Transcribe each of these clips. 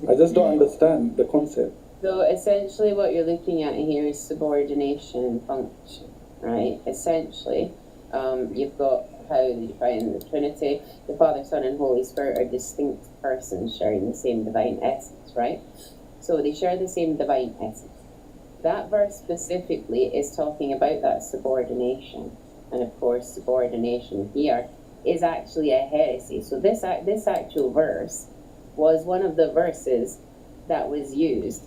I just don't understand the concept. So essentially what you're looking at here is subordination function, right? Essentially, you've got how they define the Trinity. The Father, Son, and Holy Spirit are distinct persons sharing the same divine essence, right? So they share the same divine essence. That verse specifically is talking about that subordination. And of course, subordination here is actually a heresy. So this actual verse was one of the verses that was used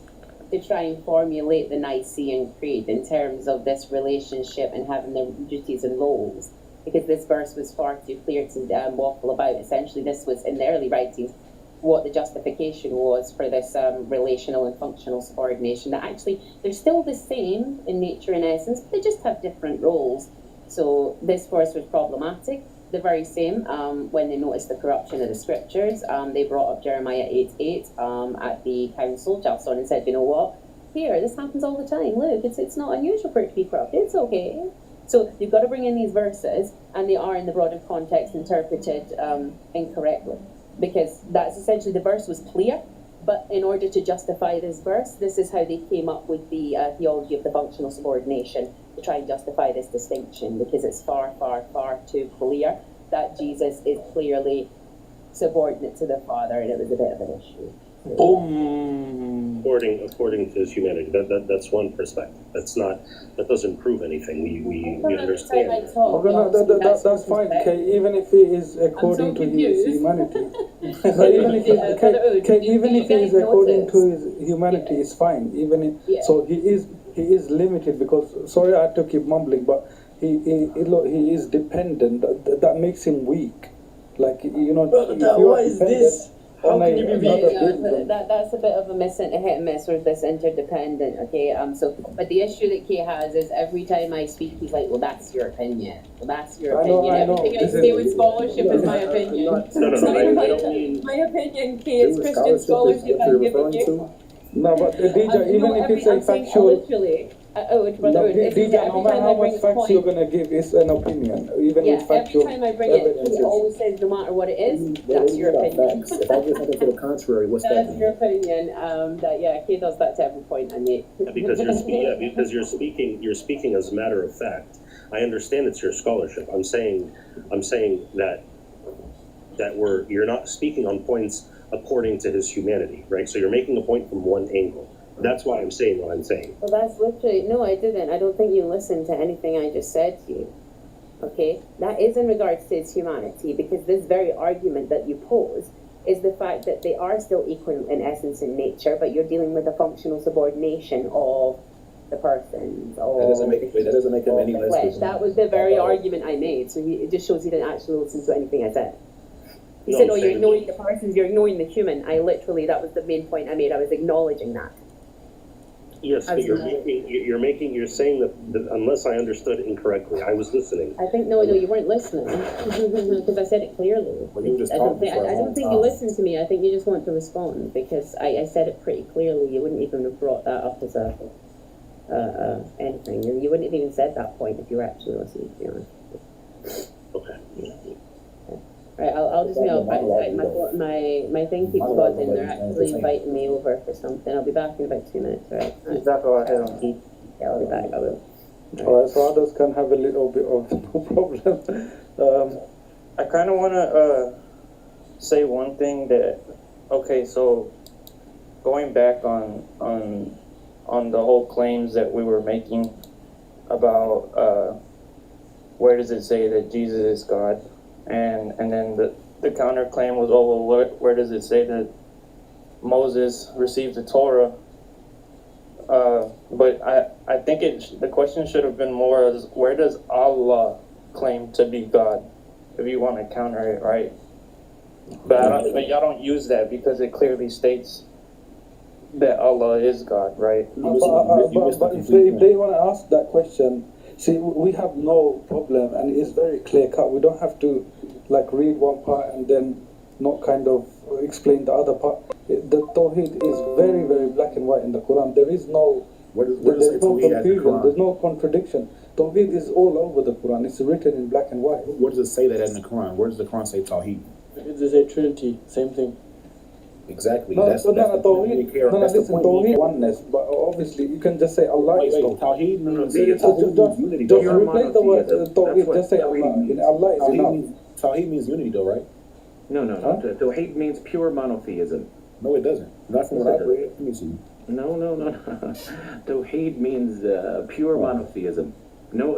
to try and formulate the Nicene Creed in terms of this relationship and having the duties and roles, because this verse was far too clear to waffle about. Essentially, this was in the early writings what the justification was for this relational and functional subordination, that actually they're still the same in nature and essence, but they just have different roles. So this verse was problematic. The very same when they noticed the corruption of the scriptures, they brought up Jeremiah 8:8 at the council, Chalcedon, and said, you know what, here, this happens all the time. Look, it's not unusual for it to be corrupted. It's okay. So you've got to bring in these verses, and they are in the broader context interpreted incorrectly, because that's essentially, the verse was clear, but in order to justify this verse, this is how they came up with the theology of the functional subordination, to try and justify this distinction, because it's far, far, far too clear that Jesus is clearly subordinate to the Father, and it was a bit of an issue. Boom. According to his humanity, that's one perspective. That doesn't prove anything. We understand. That's fine, okay, even if it is according to his humanity. Even if it is according to his humanity, it's fine. So he is limited, because, sorry, I had to keep mumbling, but he is dependent. That makes him weak. Like, you know, what is this? How can you be weak? That's a bit of a hit and miss with this interdependent, okay? But the issue that Kay has is every time I speak, he's like, well, that's your opinion. Well, that's your opinion. Everything I say with scholarship is my opinion. No, my opinion, Kay, it's Christian scholarship I'm giving you. No, but DJ, even if it's a factual... Literally. DJ, no matter how much facts you're going to give, it's an opinion, even with factual every time I bring it, he always says, no matter what it is, that's your opinion. If I get something to the contrary, what's that? That's your opinion. Kay does that to every point I make. because you're speaking as a matter of fact. I understand it's your scholarship. I'm saying that you're not speaking on points according to his humanity, right? So you're making a point from one angle. That's why I'm saying what I'm saying. Well, that's literally, no, I didn't. I don't think you listened to anything I just said to you. Okay? That is in regards to his humanity, because this very argument that you pose is the fact that they are still equal in essence and nature, but you're dealing with a functional subordination of the persons. That doesn't make him any less. That was the very argument I made. So it just shows he didn't actually listen to anything I said. He said, you're ignoring the persons, you're ignoring the human. That was the main point I made. I was acknowledging that. Yes, but you're saying that unless I understood incorrectly, I was listening. I think, no, you weren't listening, because I said it clearly. Well, you were just I don't think talking you listened to me. I think you just want to respond, because I said it pretty clearly. You wouldn't even have brought that up as anything. You wouldn't have even said that point if you were actually listening, to be honest. Okay. Right, I'll just my thing keeps buzzing. They're actually inviting me over for something. I'll be back in about 2 minutes, right? Exactly what I had. Yeah, I'll be back. I will. Alright, so others can have a little bit of no problem. I kind of want to say one thing that, okay, so going back on the whole claims that we were making about where does it say that Jesus is God? And then the counterclaim was, oh, well, where does it say that Moses received the Torah? But I think the question should have been more as, where does Allah claim to be God? If you want to counter it, right? But y'all don't use that, because it clearly states that Allah is God, right? But if they want to ask that question, see, we have no problem, and it's very clear cut. We don't have to read one part and then not kind of explain the other part. The Tawheed is very, very black and white in the Quran. There is no confusion. There's no contradiction. Tawheed is all over the Quran. It's written in black and white. Where does it say that in the Quran? Where does the Quran say Tawheed? It says Trinity, same thing. Exactly. No, That's no, the no, point we Tawheed, care. no, That's the listen, point we Tawheed, care. oneness, but obviously you can just say Allah Wait, is wait, God. Tawheed means, See, So Tawheed just means unity, just though, right? replace the word monotheism. Tawheed, That's what just say Tawheed Allah. means. Allah is enough. Tawheed means unity, though, right? No, no, Huh? no. Tawheed means pure monotheism. No, it doesn't. Not from Yes, what it I've read. Let me see. No, no, no. Tawheed means pure monotheism. No